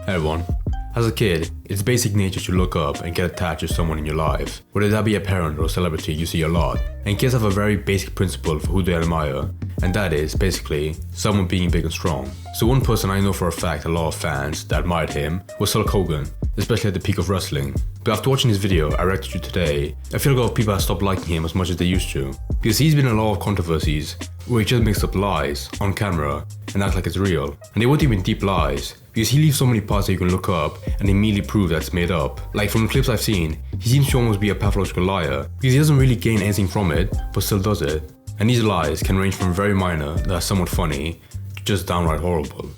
Hey everyone. As a kid, it's basic nature to look up and get attached to someone in your life, whether that be a parent or a celebrity you see a lot. And kids have a very basic principle for who they admire, and that is basically someone being big and strong. So one person I know for a fact a lot of fans that admired him was Hulk Hogan, especially at the peak of wrestling. But after watching this video I reacted to today, I feel like a lot of people have stopped liking him as much as they used to. Because he's been in a lot of controversies where he just makes up lies on camera and acts like it's real. And they weren't even deep lies, because he leaves so many parts that you can look up and immediately prove that it's made up. Like from the clips I've seen, he seems to almost be a pathological liar, because he doesn't really gain anything from it, but still does it. And these lies can range from very minor, that's somewhat funny, to just downright horrible.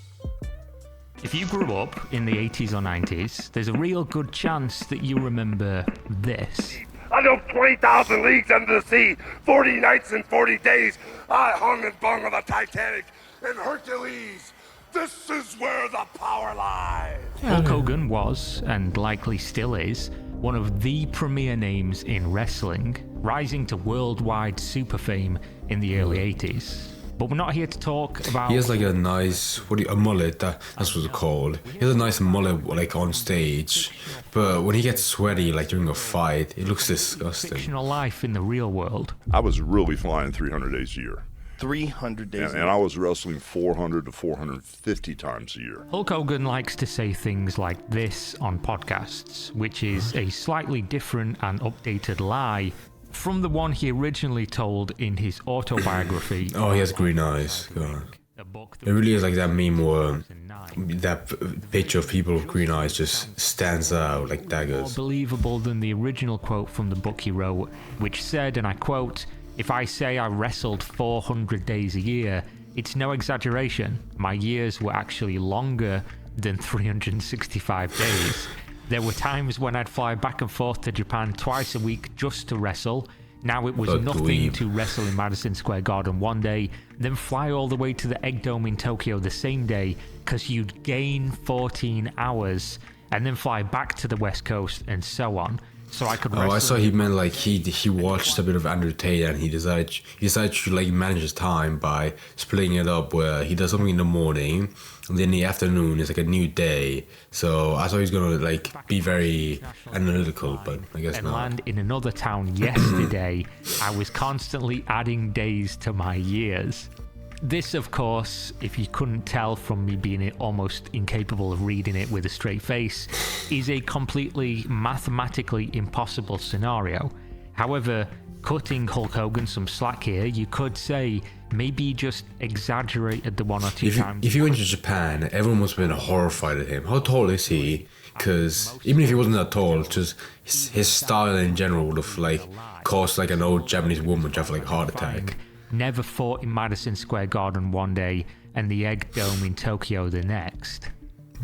If you grew up in the 80s or 90s, there's a real good chance that you remember this. I know 20,000 leagues under the sea, 40 nights and 40 days. I hung and bung on the Titanic and Hercules. This is where the power lies. Hulk Hogan was, and likely still is, one of the premier names in wrestling, rising to worldwide super fame in the early 80s. But we're not here to talk about... He has like a nice, a mullet, that's what it's called. He has a nice mullet like on stage, but when he gets sweaty like during a fight, it looks disgusting. Fictional life in the real world. I was really flying 300 days a year. 300 days And I was wrestling 400 to 450 times a year. Hulk Hogan likes to say things like this on podcasts, which is a slightly different and updated lie from the one he originally told in his autobiography. Oh, he has green eyes. God. It really is like that meme where that picture of people with green eyes just stands out like daggers. More believable than the original quote from the book he wrote, which said, and I quote, "If I say I wrestled 400 days a year, it's no exaggeration. My years were actually longer than 365 days. There were times when I'd fly back and forth to Japan twice a week just to wrestle. Now it was nothing to wrestle in Madison Square Garden one day, then fly all the way to the Egg Dome in Tokyo the same day, because you'd gain 14 hours, and then fly back to the West Coast and so on. So I could wrestle." I saw he meant like he watched a bit of Andrew Tate and he decided to like manage his time by splitting it up where he does something in the morning and then in the afternoon is like a new day. So I thought he was gonna like be very analytical, but I guess and not. land in another town yesterday. I was constantly adding days to my years. This, of course, if you couldn't tell from me being almost incapable of reading it with a straight face, is a completely mathematically impossible scenario. However, cutting Hulk Hogan some slack here, you could say maybe he just exaggerated the one or two times. If he went to Japan, everyone must have been horrified at him. How tall is he? Because even if he wasn't that tall, just his style in general would have like caused like an old Japanese woman to have like a heart attack. Never fought in Madison Square Garden one day and the Egg Dome in Tokyo the next.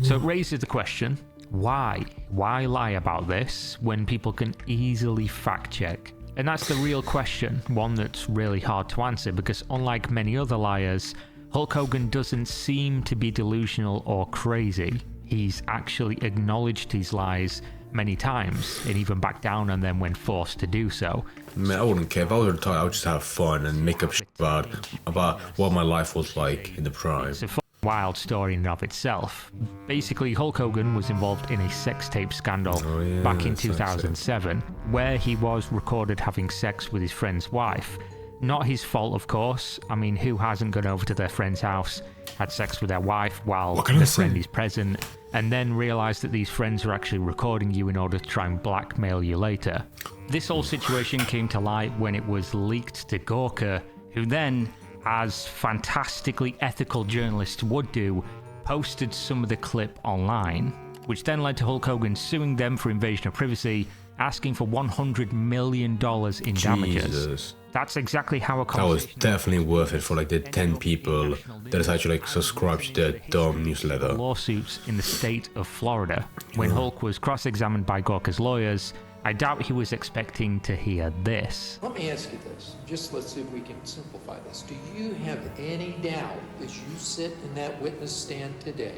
So it raises the question, why? Why lie about this when people can easily fact check? And that's the real question, one that's really hard to answer, because unlike many other liars, Hulk Hogan doesn't seem to be delusional or crazy. He's actually acknowledged his lies many times and even backed down on them when forced to do so. Man, I wouldn't care. If I was retired, I would just have fun and make up shit about what my life was like in the prime. It's a wild story in and of itself. Basically, Hulk Hogan was involved in a sex tape scandal back in 2007, where he was recorded having sex with his friend's wife. Not his fault, of course. I mean, who hasn't gone over to their friend's house, had sex with their wife while the friend is present, and then realised that these friends are actually recording you in order to try and blackmail you later? This whole situation came to light when it was leaked to Gawker, who then, as fantastically ethical journalists would do, posted some of the clip online, which then led to Hulk Hogan suing them for invasion of privacy, asking for $100 million in damages. Jesus. That's exactly how a That was definitely worth it for like the 10 people that decided to like subscribe to their dumb newsletter. Lawsuits in the state of Florida. When Hulk was cross-examined by Gawker's lawyers, I doubt he was expecting to hear this. Let me ask you this. Just let's see if we can simplify this. Do you have any doubt as you sit in that witness stand today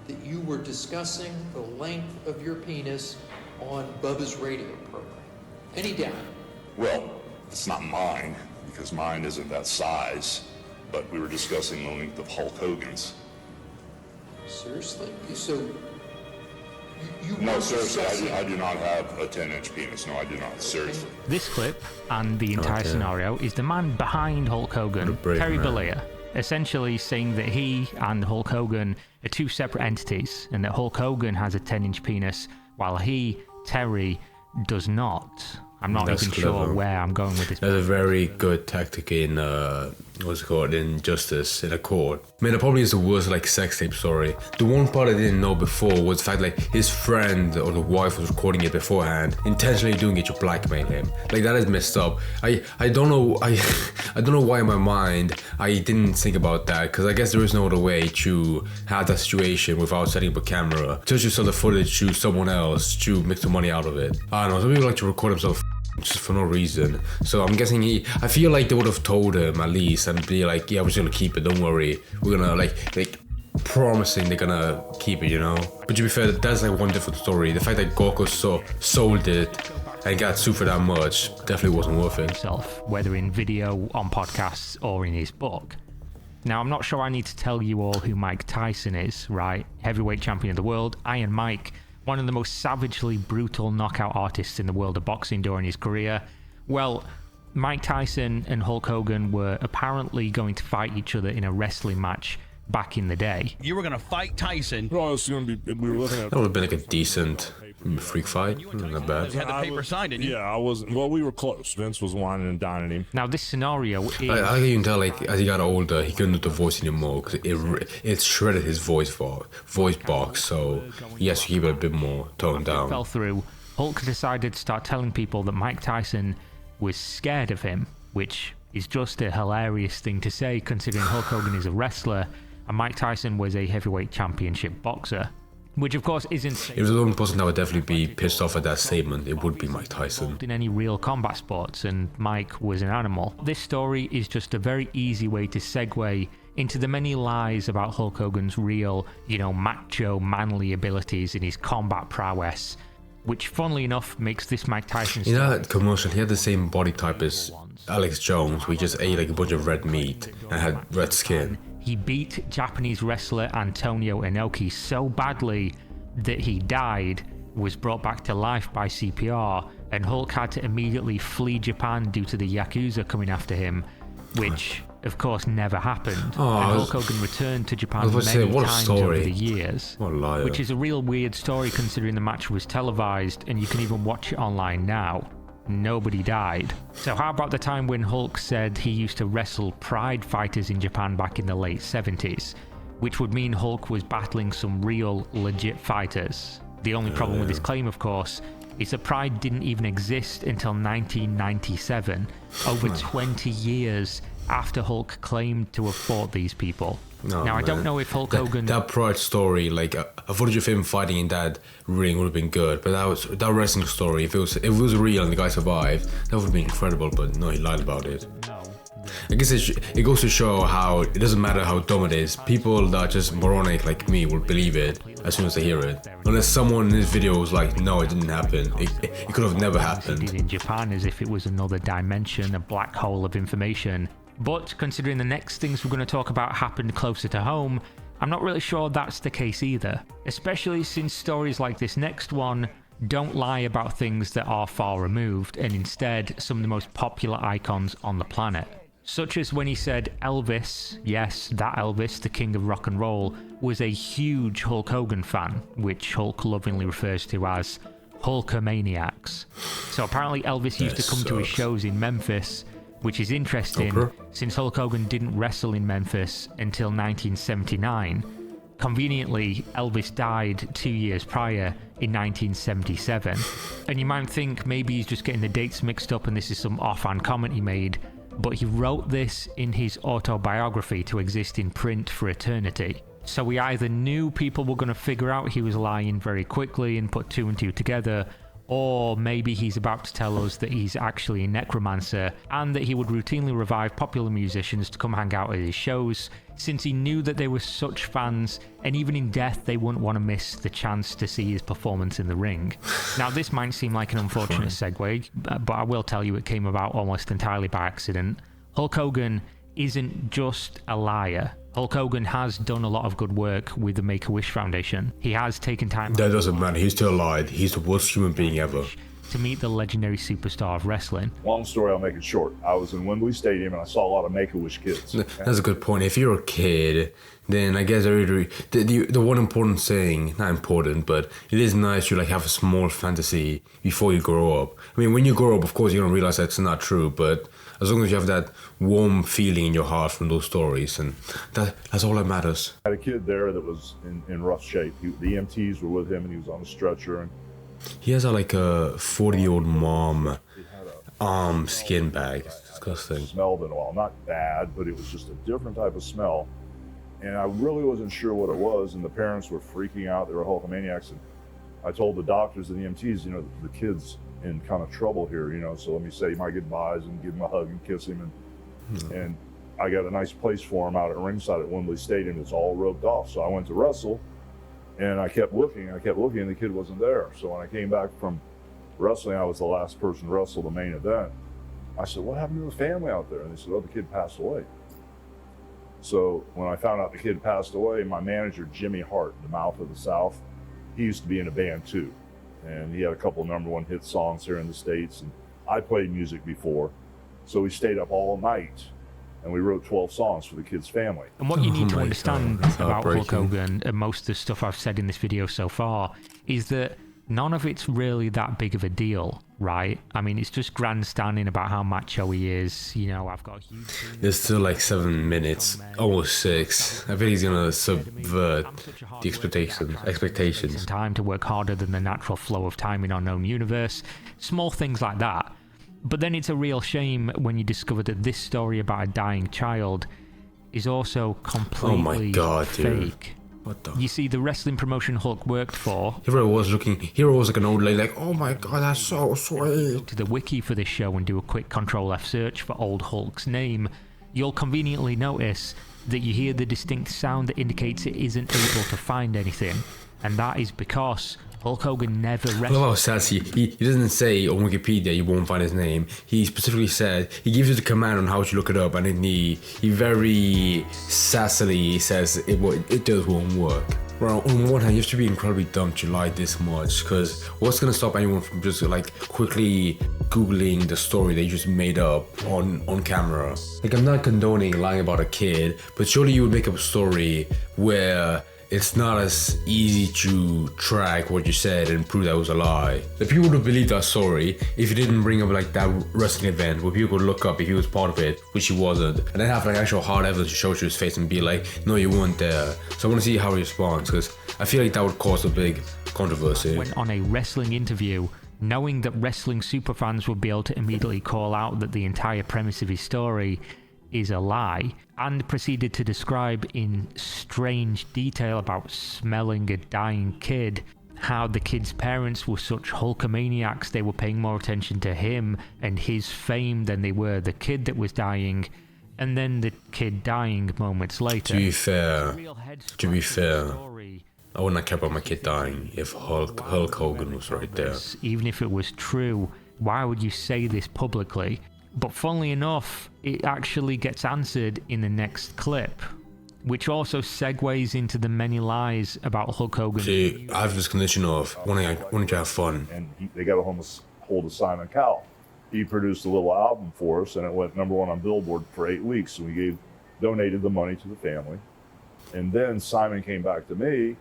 that you were discussing the length of your penis on Bubba's radio program? Any doubt? Well, it's not mine, because mine isn't that size, but we were discussing the length of Hulk Hogan's. Seriously? So You No, were seriously, discussing- I do not have a 10-inch penis. No, I do not. Seriously. This clip and the entire Okay. scenario is the man behind Hulk Hogan, What a brave Terry man. Bollea, essentially saying that he and Hulk Hogan are two separate entities and that Hulk Hogan has a 10-inch penis while he, Terry, does not. I'm not That's even clever. sure where I'm going with this. That's a very good tactic in what's it called, in justice in a court. Man, it probably is the worst like sex tape story. The one part I didn't know before was the fact like his friend or the wife was recording it beforehand, intentionally doing it to blackmail him. Like that is messed up. I don't know I don't know why in my mind I didn't think about that, because I guess there is no other way to have that situation without setting up a camera. Just you sell the footage to someone else to make some money out of it. I don't know, some people like to record themselves just for no reason. So I'm guessing I feel like they would have told him at least and be like, yeah, we're just gonna keep it, don't worry. We're gonna like promising they're gonna keep it, you know? But to be fair, that's like one different story. The fact that Gorko sold it and got sued for that much definitely wasn't worth it. Himself, whether in video, on podcasts, or in his book. Now, I'm not sure I need to tell you all who Mike Tyson is, right? Heavyweight champion of the world, Iron Mike, one of the most savagely brutal knockout artists in the world of boxing during his career. Well, Mike Tyson and Hulk Hogan were apparently going to fight each other in a wrestling match back in the day. You were gonna fight Tyson. No, it's gonna be. We were looking at. That would have been like a decent freak fight. Not bad. You had the paper signed, didn't you? Yeah, I wasn't. Well, we were close. Vince was whining and dining him. Now, this scenario is... I like you can tell, like, as he got older, he couldn't do the voice anymore because it shredded his voice box, so he has to keep it a bit more toned down. fell through, Hulk decided to start telling people that Mike Tyson was scared of him, which is just a hilarious thing to say considering Hulk Hogan is a wrestler and Mike Tyson was a heavyweight championship boxer. Which of course isn't If there's one person that would definitely be pissed off at that statement, it would be Mike Tyson. in any real combat sports, and Mike was an animal. This story is just a very easy way to segue into the many lies about Hulk Hogan's real, macho, manly abilities and his combat prowess, which funnily enough makes this Mike Tyson You know that commercial, he had the same body type as Alex Jones, we just ate like a bunch of red meat and had red skin. He beat Japanese wrestler Antonio Inoki so badly that he died, was brought back to life by CPR, and Hulk had to immediately flee Japan due to the Yakuza coming after him, which of course never happened. Oh, and Hulk Hogan returned to Japan I was many about to say, what a times over story. the years. What a liar. Which is a real weird story considering the match was televised and you can even watch it online now. Nobody died. So how about the time when Hulk said he used to wrestle Pride fighters in Japan back in the late 70s, which would mean Hulk was battling some real, legit fighters. The only problem with this claim, of course, is that Pride didn't even exist until 1997, over 20 years after Hulk claimed to have fought these people. Oh, now, I don't man. know if Hulk Hogan... That Pride story, like a footage of him fighting in that ring would have been good, but that wrestling story, if it was real and the guy survived, that would have been incredible. But no, he lied about it. I guess it goes to show how it doesn't matter how dumb it is. People that are just moronic like me will believe it as soon as they hear it. Unless someone in this video was like, no, it didn't happen. It could have never did happened. in Japan as if it was another dimension, a black hole of information. But considering the next things we're going to talk about happened closer to home, I'm not really sure that's the case either. Especially since stories like this next one don't lie about things that are far removed and instead some of the most popular icons on the planet. Such as when he said Elvis, yes, that Elvis, the king of rock and roll, was a huge Hulk Hogan fan, which Hulk lovingly refers to as Hulkamaniacs. So apparently Elvis used to come to his sucks. shows in Memphis, which is interesting Okay. since Hulk Hogan didn't wrestle in Memphis until 1979. Conveniently, Elvis died 2 years prior in 1977. And you might think maybe he's just getting the dates mixed up and this is some offhand comment he made, but he wrote this in his autobiography to exist in print for eternity. So we either knew people were going to figure out he was lying very quickly and put two and two together, or maybe he's about to tell us that he's actually a necromancer and that he would routinely revive popular musicians to come hang out at his shows, since he knew that they were such fans and even in death they wouldn't want to miss the chance to see his performance in the ring. Now this might seem like an unfortunate segue, but I will tell you it came about almost entirely by accident. Hulk Hogan isn't just a liar. Hulk Hogan has done a lot of good work with the Make-A-Wish Foundation. He has taken time That doesn't matter. He's still alive. He's the worst human being ever. to meet the legendary superstar of wrestling. Long story, I'll make it short. I was in Wembley Stadium and I saw a lot of Make-A-Wish kids. That's a good point. If you're a kid, then I guess the one important thing, not important, but it is nice to like have a small fantasy before you grow up. I mean, when you grow up, of course, you don't realize that's not true, but as long as you have that warm feeling in your heart from those stories, and that's all that matters. I had a kid there that was in rough shape. The EMTs were with him and he was on a stretcher. And He has like a 40-year-old mom skin bag. It's disgusting. Smelled in a while. Not bad, but it was just a different type of smell. And I really wasn't sure what it was, and the parents were freaking out. They were Hulkamaniacs. And I told the doctors and the EMTs, you know, the kid's in kind of trouble here, you know, so let me say my goodbyes and give him a hug and kiss him. And I got a nice place for him out at ringside at Wembley Stadium. It's all roped off. So I went to wrestle, and I kept looking, and the kid wasn't there. So when I came back from wrestling, I was the last person to wrestle the main event. I said, what happened to the family out there? And they said, oh, the kid passed away. So when I found out the kid passed away, my manager, Jimmy Hart, the Mouth of the South, he used to be in a band too. And he had a couple of #1 hit songs here in the States. And I played music before. So we stayed up all night and we wrote 12 songs for the kid's family. And what you need to understand That's about Hulk heartbreaking. Hogan, and most of the stuff I've said in this video so far, is that none of it's really that big of a deal, right? I mean, it's just grandstanding about how macho he is. You know, I've got a huge... There's still like 7 minutes, almost 6. I think he's gonna subvert the expectations. Time to work harder than the natural flow of time in our known universe. Small things like that. But then it's a real shame when you discover that this story about a dying child is also completely God, dude. fake. What the? You see, the wrestling promotion Hulk worked for... Here I was like an old lady, like, oh my god, that's so sweet. to the wiki for this show and do a quick Control-F search for old Hulk's name, you'll conveniently notice that you hear the distinct sound that indicates it isn't able to find anything. And that is because Hulk Hogan never I love wrestled. how sassy. He doesn't say on Wikipedia you won't find his name. He specifically said, he gives you the command on how to look it up, and then he very sassily says it just won't work. Well, on one hand, you have to be incredibly dumb to lie this much, because what's gonna stop anyone from just like quickly googling the story they just made up on camera? Like, I'm not condoning lying about a kid, but surely you would make up a story where it's not as easy to track what you said and prove that was a lie. The people would have believed that story if you didn't bring up like that wrestling event where people could look up if he was part of it, which he wasn't, and then have like actual hard evidence to show to his face and be like, no, you weren't there. So I want to see how he responds, because I feel like that would cause a big controversy. Went on a wrestling interview knowing that wrestling superfans would be able to immediately call out that the entire premise of his story is a lie, and proceeded to describe in strange detail about smelling a dying kid, how the kid's parents were such Hulkamaniacs they were paying more attention to him and his fame than they were the kid that was dying, and then the kid dying moments later. To be fair, Real head to be fair, story. I wouldn't care about my kid dying if Hulk Hogan was right there. Even if it was true, why would you say this publicly? But funnily enough, it actually gets answered in the next clip, which also segues into the many lies about Hulk Hogan. See, I have this condition of wanting to have fun. And they got a hold of Simon Cowell. He produced a little album for us, and it went #1 on Billboard for 8 weeks. And we donated the money to the family. And then Simon came back to me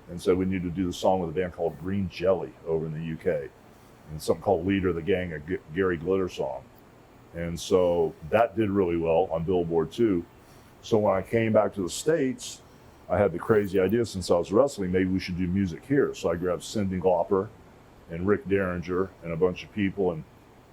and said we need to do the song with a band called Green Jelly over in the UK, and something called Leader of the Gang, a Gary Glitter song. And so that did really well on Billboard too. So when I came back to the States, I had the crazy idea, since I was wrestling, maybe we should do music here. So I grabbed Cyndi Lauper and Rick Derringer and a bunch of people, and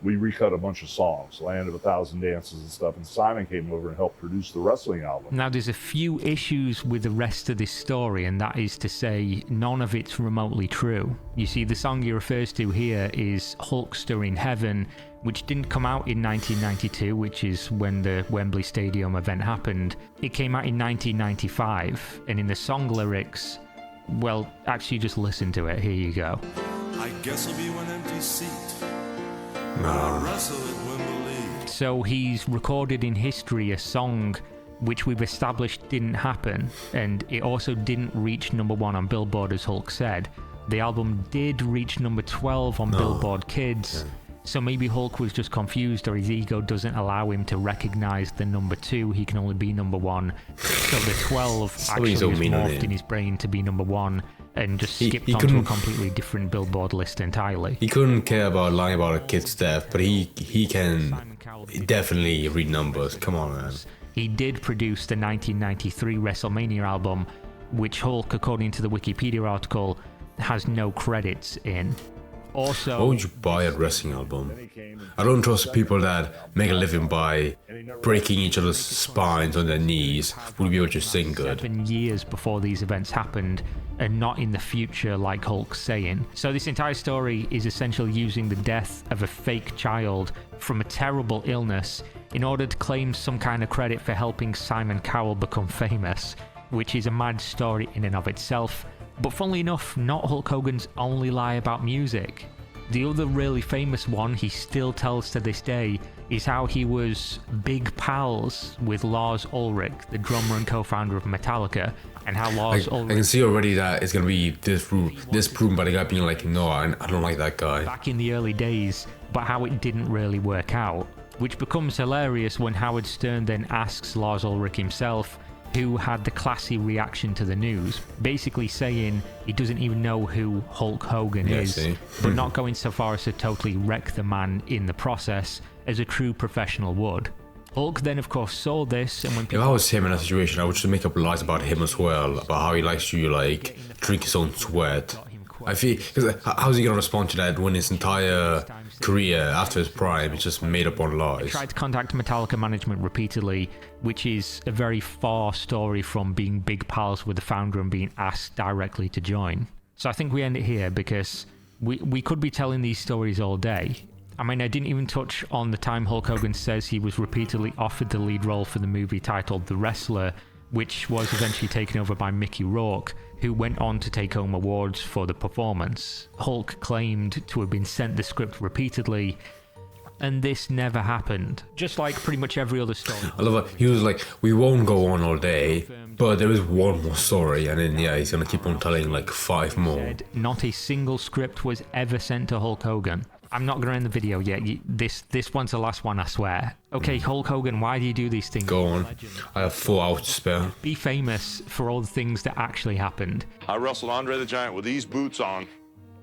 we recut a bunch of songs, Land of a Thousand Dances and stuff. And Simon came over and helped produce the wrestling album. Now, there's a few issues with the rest of this story, and that is to say, none of it's remotely true. You see, the song he refers to here is Hulkster in Heaven, which didn't come out in 1992, which is when the Wembley Stadium event happened. It came out in 1995, and in the song lyrics, well, actually just listen to it. Here you go. I guess it'll be one empty seat. Nah. Wrestle at Wembley. So he's recorded in history a song which we've established didn't happen, and it also didn't reach number 1 on Billboard, as Hulk said. The album did reach number 12 on Billboard Kids, so maybe Hulk was just confused, or his ego doesn't allow him to recognize the number 2, he can only be number 1. So the 12 actually is morphed in his brain to be number 1, and just skipped onto a completely different Billboard list entirely. He couldn't care about lying about a kid's death, but he can definitely read numbers. Come on, man. He did produce the 1993 WrestleMania album, which Hulk, according to the Wikipedia article, has no credits in. Also, why would you buy a wrestling album? I don't trust people that make a living by breaking each other's spines on their knees would be able to sing good. 7 years before these events happened, and not in the future like Hulk's saying. So this entire story is essentially using the death of a fake child from a terrible illness in order to claim some kind of credit for helping Simon Cowell become famous, which is a mad story in and of itself. But funnily enough, not Hulk Hogan's only lie about music. The other really famous one he still tells to this day is how he was big pals with Lars Ulrich, the drummer and co-founder of Metallica, and how Lars Ulrich... I can see already that it's going to be disproven by the guy being like, no, I don't like that guy. Back in the early days, but how it didn't really work out, which becomes hilarious when Howard Stern then asks Lars Ulrich himself, who had the classy reaction to the news, basically saying he doesn't even know who Hulk Hogan is, but not going so far as to totally wreck the man in the process, as a true professional would. Hulk then, of course, saw this, and when people... If I was him in that situation, I would just make up lies about him as well, about how he likes to, like, drink his own sweat. I feel... Because how's he going to respond to that when his entire career after his prime is just made up on lies? I tried to contact Metallica management repeatedly, which is a very far story from being big pals with the founder and being asked directly to join. So I think we end it here, because we could be telling these stories all day. I mean, I didn't even touch on the time Hulk Hogan says he was repeatedly offered the lead role for the movie titled The Wrestler, which was eventually taken over by Mickey Rourke, who went on to take home awards for the performance. Hulk claimed to have been sent the script repeatedly, and this never happened. Just like pretty much every other story. I love it. He was like, we won't go on all day, but there is one more story, and then, yeah, he's going to keep on telling like 5 more. Not a single script was ever sent to Hulk Hogan. I'm not going to end the video yet. This one's the last one, I swear. Okay, Hulk Hogan, why do you do these things? Go on. I have 4 hours to spare. Be famous for all the things that actually happened. I wrestled Andre the Giant with these boots on,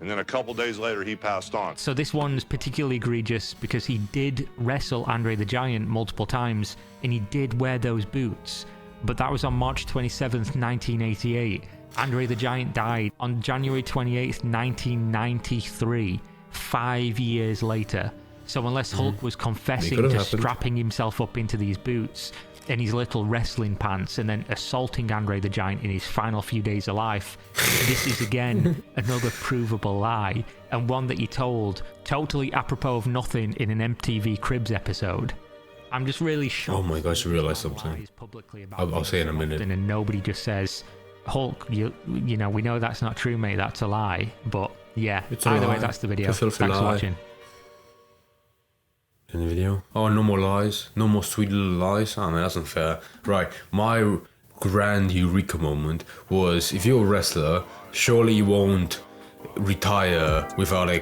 and then a couple days later he passed on. So this one's particularly egregious because he did wrestle Andre the Giant multiple times, and he did wear those boots. But that was on March 27th, 1988. Andre the Giant died on January 28th, 1993. 5 years later. So unless Hulk was confessing to strapping himself up into these boots and his little wrestling pants and then assaulting Andre the Giant in his final few days of life, this is again another provable lie, and one that he told totally apropos of nothing in an MTV Cribs episode. I'm just really shocked. Oh my gosh, I realized something. I'll say in a minute. And nobody just says, Hulk, you know, we know that's not true, mate, that's a lie. But yeah, either way, that's the video. Thanks for watching. In the video. Oh, no more lies. No more sweet little lies. Oh man, that's unfair. Right, my grand eureka moment was, if you're a wrestler, surely you won't retire without a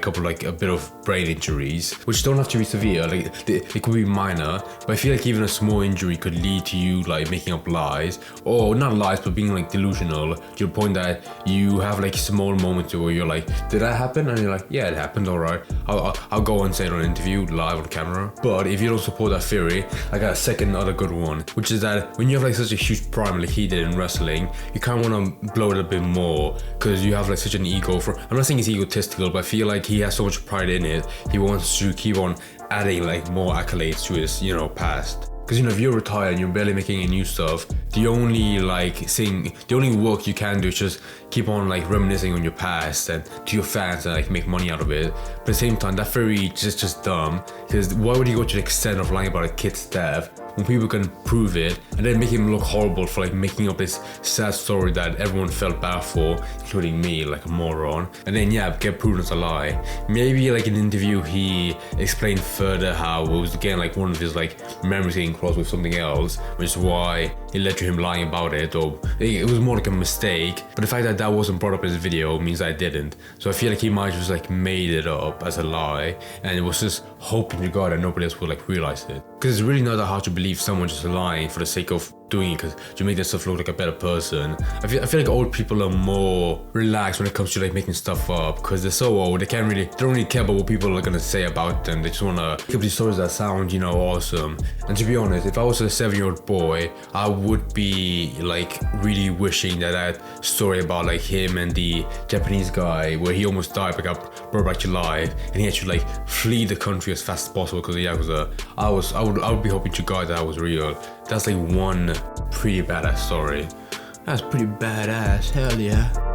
bit of brain injuries, which don't have to be severe. Like it could be minor, but I feel like even a small injury could lead to you like making up lies, or not lies, but being like delusional to the point that you have like small moments where you're like, did that happen? And you're like, yeah, it happened, alright, I'll go and say it on an interview live on camera. But if you don't support that theory, I got a second other good one, which is that when you have like such a huge prime like he did in wrestling, you kind of want to blow it a bit more, because you have like such an ego for, I'm not saying he's egotistical, but I feel like he has so much pride in it, he wants to keep on adding like more accolades to his, you know, past. Because, you know, if you're retired and you're barely making any new stuff, the only work you can do is just keep on like reminiscing on your past and to your fans and like make money out of it. But at the same time, that theory is just dumb, because why would you go to the extent of lying about a kid's death when people can prove it and then make him look horrible for like making up this sad story that everyone felt bad for, including me, like a moron, and then get proven as a lie. Maybe like in an interview he explained further how it was again like one of his like memories getting crossed with something else, which is why it led to him lying about it, or it was more like a mistake. But the fact that that wasn't brought up in his video means I didn't. So I feel like he might just like made it up as a lie, and it was just hoping to God that nobody else would like realize it. Because it's really not that hard to believe someone just lying for the sake of doing it because you make themselves look like a better person. I feel like old people are more relaxed when it comes to like making stuff up because they're so old. They don't really care about what people are gonna say about them. They just wanna make up these stories that sound, awesome. And to be honest, if I was a 7-year-old boy, I would be like really wishing that story about like him and the Japanese guy where he almost died but got brought back to life and he had to like flee the country as fast as possible because of Yakuza. I would be hoping to God that was real. That's like one pretty badass story. That's pretty badass, hell yeah.